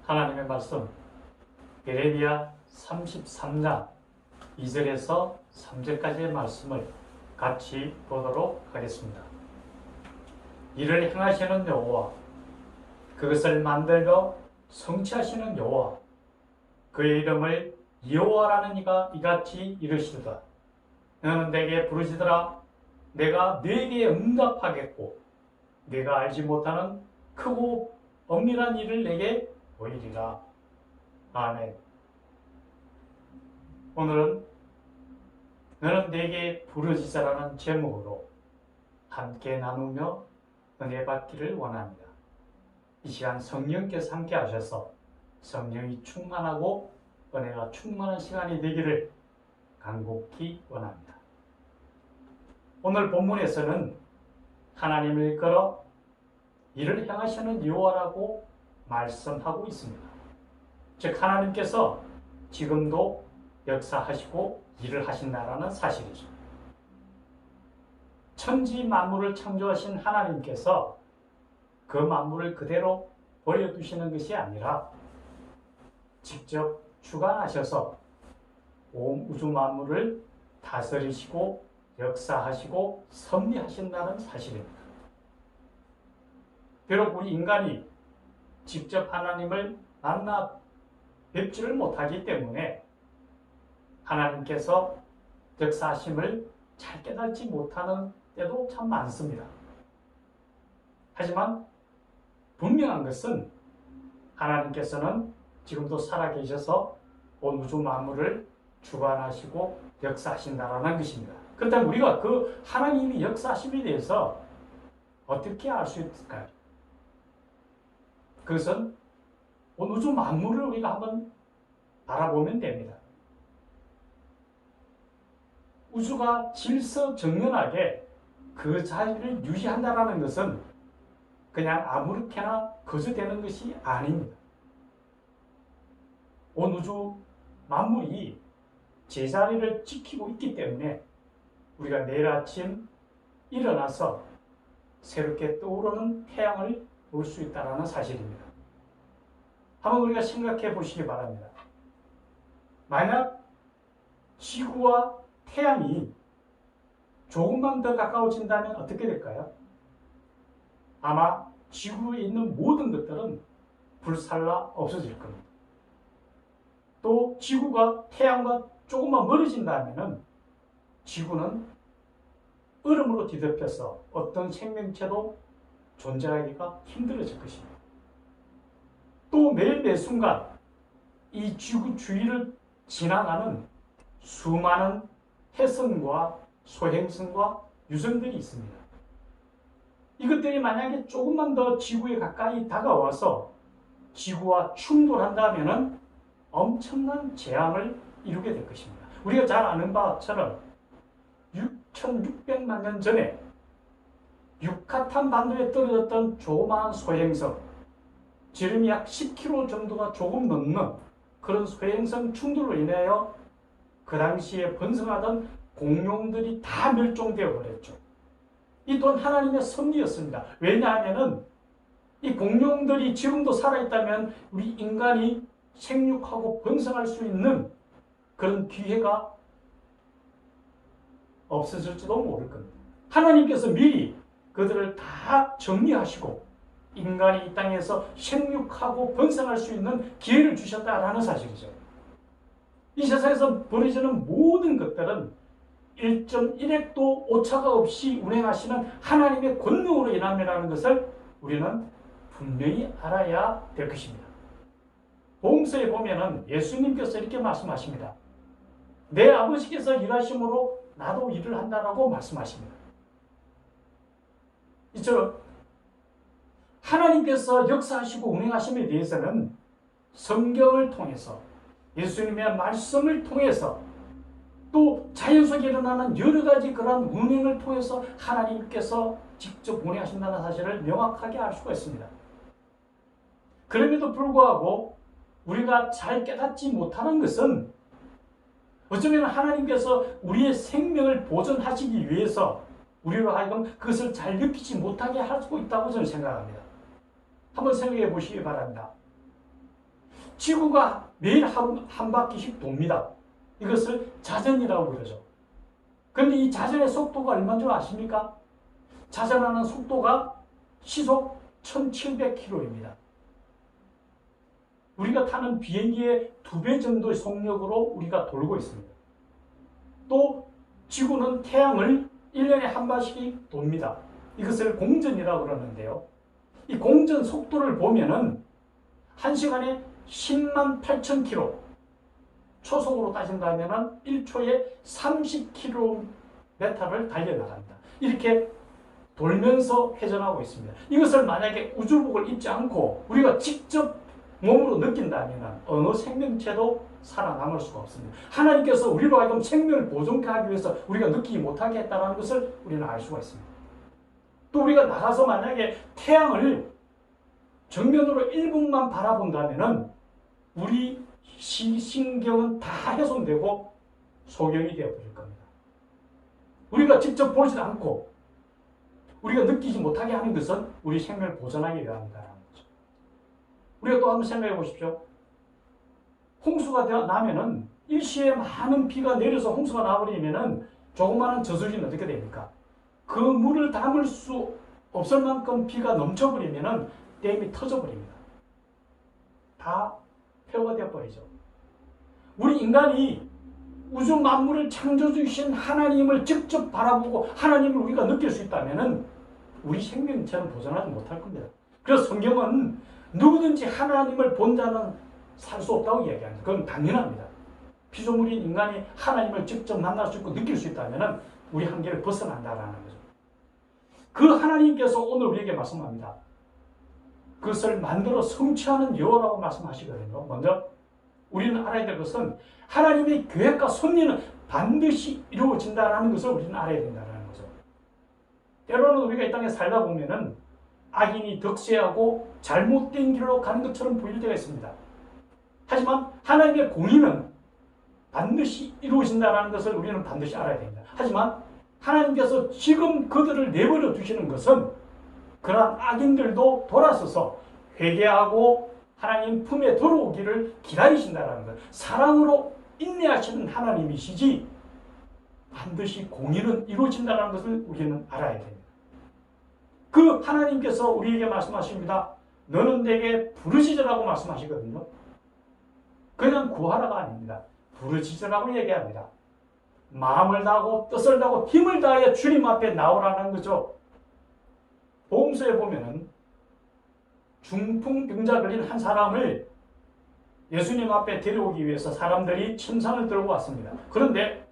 하나님의 말씀 예레미야 33장 2절에서 3절까지의 말씀을 같이 보도록 하겠습니다. 이를 행하시는 여호와, 그것을 만들며 성취하시는 여호와, 그의 이름을 여호와라는 이가 이같이 이르시도다. 너는 내게 부르짖으라. 내가 네게 응답하겠고 네가 알지 못하는 크고 엄밀한 일을 내게 보이리라. 아멘. 오늘은 너는 내게 부르짖으라는 제목으로 함께 나누며 은혜 받기를 원합니다. 이 시간 성령께서 함께 하셔서 성령이 충만하고 은혜가 충만한 시간이 되기를 간곡히 원합니다. 오늘 본문에서는 하나님을 일컬어 이를 행하시는 여호와라고 말씀하고 있습니다. 즉 하나님께서 지금도 역사하시고 일을 하신다라는 사실이죠. 천지 만물을 창조하신 하나님께서 그 만물을 그대로 버려두시는 것이 아니라 직접 주관하셔서 온 우주 만물을 다스리시고 역사하시고 섭리하신다는 사실입니다. 비록 우리 인간이 직접 하나님을 만나 뵙지를 못하기 때문에 하나님께서 역사하심을 잘 깨닫지 못하는 때도 참 많습니다. 하지만 분명한 것은 하나님께서는 지금도 살아계셔서 온 우주 만물을 주관하시고 역사하신다는 것입니다. 그렇다면 우리가 그 하나님이 역사하심에 대해서 어떻게 알 수 있을까요? 그것은 온 우주 만물을 우리가 한번 바라보면 됩니다. 우주가 질서정연하게 그 자리를 유지한다는 것은 그냥 아무렇게나 거저되는 것이 아닙니다. 온 우주 만물이 제자리를 지키고 있기 때문에 우리가 내일 아침 일어나서 새롭게 떠오르는 태양을 볼 수 있다는 사실입니다. 한번 우리가 생각해 보시기 바랍니다. 만약 지구와 태양이 조금만 더 가까워진다면 어떻게 될까요? 아마 지구에 있는 모든 것들은 불살라 없어질 겁니다. 또 지구가 태양과 조금만 멀어진다면 지구는 얼음으로 뒤덮여서 어떤 생명체도 존재하기가 힘들어질 것입니다. 또 매일 매 순간 이 지구 주위를 지나가는 수많은 해성과 소행성과 유성들이 있습니다. 이것들이 만약에 조금만 더 지구에 가까이 다가와서 지구와 충돌한다면 엄청난 재앙을 이루게 될 것입니다. 우리가 잘 아는 바처럼 6,600만 년 전에 유카탄 반도에 떨어졌던 조그마한 소행성, 지름이 약 10km 정도가 조금 넘는 그런 소행성 충돌로 인하여 그 당시에 번성하던 공룡들이 다 멸종되어 버렸죠. 이 또한 하나님의 섭리였습니다. 왜냐하면 이 공룡들이 지금도 살아있다면 우리 인간이 생육하고 번성할 수 있는 그런 기회가 없어질지도 모를 겁니다. 하나님께서 미리 그들을 다 정리하시고 인간이 이 땅에서 생육하고 번성할 수 있는 기회를 주셨다라는 사실이죠. 이 세상에서 벌어지는 모든 것들은 1.1핵도 오차가 없이 운행하시는 하나님의 권능으로 인함이라는 것을 우리는 분명히 알아야 될 것입니다. 복음서에 보면은 예수님께서 이렇게 말씀하십니다. 내 아버지께서 일하심으로 나도 일을 한다라고 말씀하십니다. 이처럼 하나님께서 역사하시고 운행하심에 대해서는 성경을 통해서 예수님의 말씀을 통해서 또 자연 속에 일어나는 여러 가지 그런 운행을 통해서 하나님께서 직접 운행하신다는 사실을 명확하게 알 수가 있습니다. 그럼에도 불구하고 우리가 잘 깨닫지 못하는 것은 어쩌면 하나님께서 우리의 생명을 보존하시기 위해서 우리로 하여금 그것을 잘 느끼지 못하게 할 수 있다고 저는 생각합니다. 한번 생각해 보시기 바랍니다. 지구가 매일 한 바퀴씩 돕니다. 이것을 자전이라고 그러죠. 그런데 이 자전의 속도가 얼마인 줄 아십니까? 자전하는 속도가 시속 1700km입니다. 우리가 타는 비행기의 2배 정도의 속력으로 우리가 돌고 있습니다. 또 지구는 태양을 1년에 한 번씩 돕니다. 이것을 공전이라고 그러는데요. 이 공전 속도를 보면은 1시간에 10만 8천 km, 초속으로 따진다면 1초에 30km를 달려나갑니다. 이렇게 돌면서 회전하고 있습니다. 이것을 만약에 우주복을 입지 않고 우리가 직접 몸으로 느낀다면 어느 생명체도 살아남을 수가 없습니다. 하나님께서 우리로 하여금 생명을 보존케 하기 위해서 우리가 느끼지 못하게 했다는 것을 우리는 알 수가 있습니다. 또 우리가 나가서 만약에 태양을 정면으로 1분만 바라본다면 우리 신경은 다 훼손되고 소경이 되어버릴 겁니다. 우리가 직접 보지도 않고 우리가 느끼지 못하게 하는 것은 우리 생명을 보존하기 위함이다라는 거죠. 우리가 또 한번 생각해 보십시오. 홍수가 나면은 일시에 많은 비가 내려서 홍수가 나버리면은 조그마한 저수지는 어떻게 됩니까? 그 물을 담을 수 없을 만큼 비가 넘쳐버리면은 댐이 터져버립니다. 다 폐허가 되어버리죠. 우리 인간이 우주 만물을 창조주신 하나님을 직접 바라보고 하나님을 우리가 느낄 수 있다면 우리 생명체는 보존하지 못할 겁니다. 그래서 성경은 누구든지 하나님을 본 자는 살 수 없다고 이야기합니다. 그건 당연합니다. 피조물인 인간이 하나님을 직접 만날 수 있고 느낄 수 있다면 우리 한계를 벗어난다라는 거죠. 그 하나님께서 오늘 우리에게 말씀합니다. 그것을 만들어 성취하는 여호와라고 말씀하시거든요. 먼저 우리는 알아야 될 것은 하나님의 계획과 섭리는 반드시 이루어진다는 것을 우리는 알아야 된다는 거죠. 때로는 우리가 이 땅에 살다 보면은 악인이 득세하고 잘못된 길로 가는 것처럼 보일 때가 있습니다. 하지만 하나님의 공의는 반드시 이루어진다는 것을 우리는 반드시 알아야 됩니다. 하지만 하나님께서 지금 그들을 내버려 두시는 것은 그러한 악인들도 돌아서서 회개하고 하나님 품에 들어오기를 기다리신다는 것. 사랑으로 인내하시는 하나님이시지 반드시 공의는 이루어진다는 것을 우리는 알아야 됩니다. 그 하나님께서 우리에게 말씀하십니다. 너는 내게 부르짖으라고 말씀하시거든요. 그냥 구하라가 아닙니다. 부르짖으라고 얘기합니다. 마음을 다하고 뜻을 다하고 힘을 다하여 주님 앞에 나오라는 거죠. 복음서에 보면은 중풍병자 걸린 한 사람을 예수님 앞에 데려오기 위해서 사람들이 침상을 들고 왔습니다. 그런데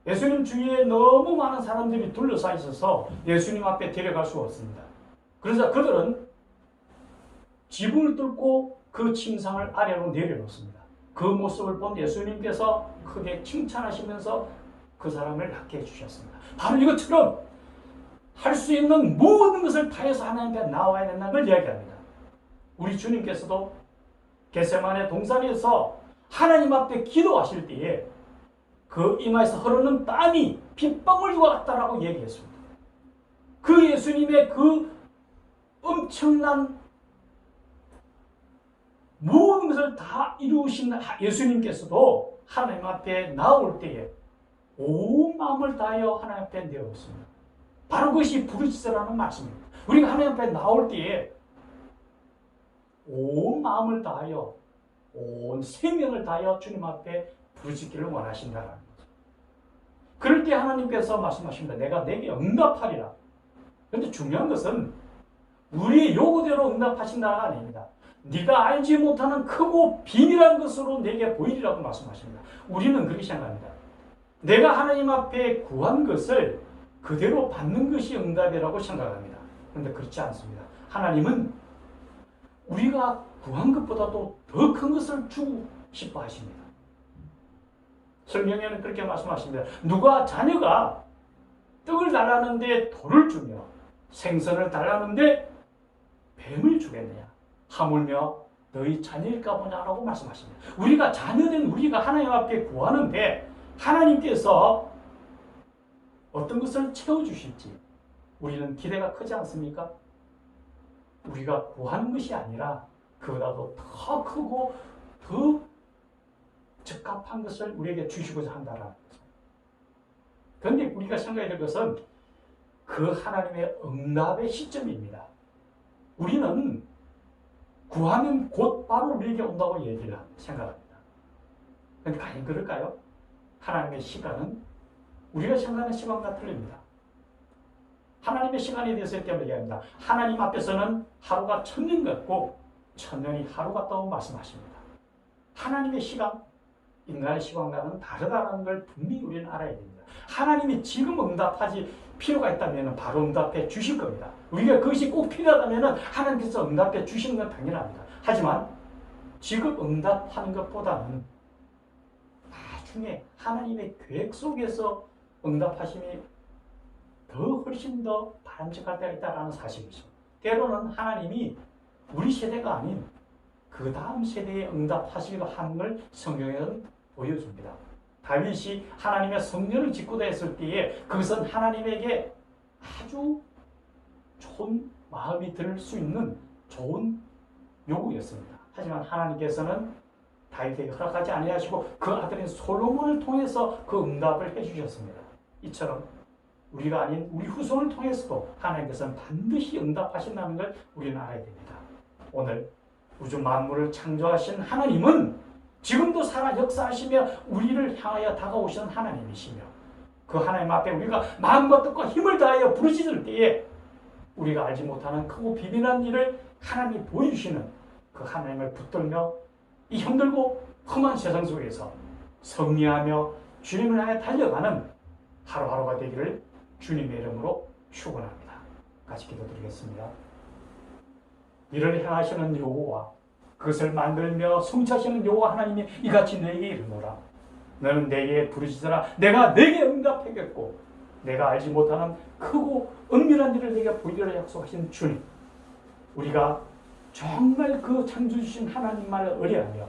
예수님 주위에 너무 많은 사람들이 둘러싸여 있어서 예수님 앞에 데려갈 수가 없습니다. 그래서 그들은 지붕을 뚫고 그 침상을 아래로 내려놓습니다. 그 모습을 본 예수님께서 크게 칭찬하시면서 그 사람을 낫게 해주셨습니다. 바로 이것처럼 할 수 있는 모든 것을 다해서 하나님 앞에 나와야 된다는 걸 이야기합니다. 우리 주님께서도 겟세마네 동산에서 하나님 앞에 기도하실 때에 그 이마에서 흐르는 땀이 빗방울과 같다라고 얘기했습니다. 그 예수님의 그 엄청난 모든 것을 다 이루신 예수님께서도 하나님 앞에 나올 때에 온 마음을 다하여 하나님 앞에 내었습니다. 바로 그것이 부르짖으라는 말씀입니다. 우리가 하나님 앞에 나올 때에 온 마음을 다하여 온 생명을 다하여 주님 앞에 부르짖기를 원하신다는 거죠. 그럴 때 하나님께서 말씀하십니다. 내가 내게 응답하리라. 그런데 중요한 것은 우리의 요구대로 응답하신다가 아닙니다. 네가 알지 못하는 크고 비밀한 것으로 내게 보이리라고 말씀하십니다. 우리는 그렇게 생각합니다. 내가 하나님 앞에 구한 것을 그대로 받는 것이 응답이라고 생각합니다. 그런데 그렇지 않습니다. 하나님은 우리가 구한 것보다도 더 큰 것을 주고 싶어 하십니다. 성경에는 그렇게 말씀하십니다. 누가 자녀가 떡을 달라는데 돌을 주며 생선을 달라는데 뱀을 주겠느냐? 하물며 너희 자녀일까 보냐라고 말씀하십니다. 우리가 자녀된 우리가 하나님 앞에 구하는데 하나님께서 어떤 것을 채워주실지 우리는 기대가 크지 않습니까? 우리가 구하는 것이 아니라 그보다도 더 크고 더 적합한 것을 우리에게 주시고자 한다라는 거죠. 그런데 우리가 생각해야 될 것은 그 하나님의 응답의 시점입니다. 우리는 구하면 곧 바로 우리에게 온다고 얘기를 생각합니다. 그런데 과연 그럴까요? 하나님의 시간은 우리가 생각하는 시간과 틀립니다. 하나님의 시간에 대해서 이렇게 얘기합니다. 하나님 앞에서는 하루가 1000년 같고 1000년이 하루 같다고 말씀하십니다. 하나님의 시간, 인간의 시간과는 다르다는 걸 분명히 우리는 알아야 됩니다. 하나님이 지금 응답하지 필요가 있다면 바로 응답해 주실 겁니다. 우리가 그것이 꼭 필요하다면 하나님께서 응답해 주시는 건 당연합니다. 하지만 지금 응답하는 것보다는 나중에 하나님의 계획 속에서 응답하심이 훨씬 더 바람직할 때가 있다는 사실이죠. 때로는 하나님이 우리 세대가 아닌 그 다음 세대에 응답하시기로 하는 걸 성경에는 보여줍니다. 다윗이 하나님의 성전을 짓고자 했을 때에 그것은 하나님에게 아주 좋은 마음이 들 수 있는 좋은 요구였습니다. 하지만 하나님께서는 다윗에게 허락하지 아니하시고 그 아들인 솔로몬을 통해서 그 응답을 해주셨습니다. 이처럼 우리가 아닌 우리 후손을 통해서도 하나님께서는 반드시 응답하신다는 걸 우리는 알아야 됩니다. 오늘 우주 만물을 창조하신 하나님은 지금도 살아 역사하시며 우리를 향하여 다가오시는 하나님이시며 그 하나님 앞에 우리가 마음과 뜻과 힘을 다하여 부르짖을 때에 우리가 알지 못하는 크고 비밀한 일을 하나님이 보여주시는 그 하나님을 붙들며 이 힘들고 험한 세상 속에서 승리하며 주님을 향해 달려가는 하루하루가 되기를 주님의 이름으로 축원합니다. 같이 기도드리겠습니다. 이를 행하시는 여호와, 그것을 만들며 성취하시는 여호와 하나님이 이같이 내게 이르노라. 너는 내게 부르짖으라. 내가 내게 응답하겠고 내가 알지 못하는 크고 은밀한 일을 내게 보이리라 약속하신 주님, 우리가 정말 그 창조주신 하나님만을 의뢰하며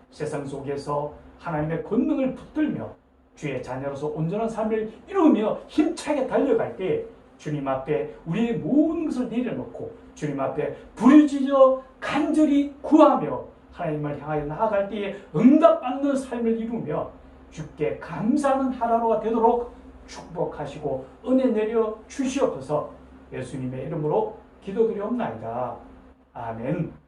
세상 속에서 하나님의 권능을 붙들며 주의 자녀로서 온전한 삶을 이루며 힘차게 달려갈 때 주님 앞에 우리의 모든 것을 내려놓고 주님 앞에 부르짖어 간절히 구하며 하나님을 향하여 나아갈 때에 응답받는 삶을 이루며 주께 감사하는 하루가 되도록 축복하시고 은혜 내려 주시옵소서. 예수님의 이름으로 기도드리옵나이다. 아멘.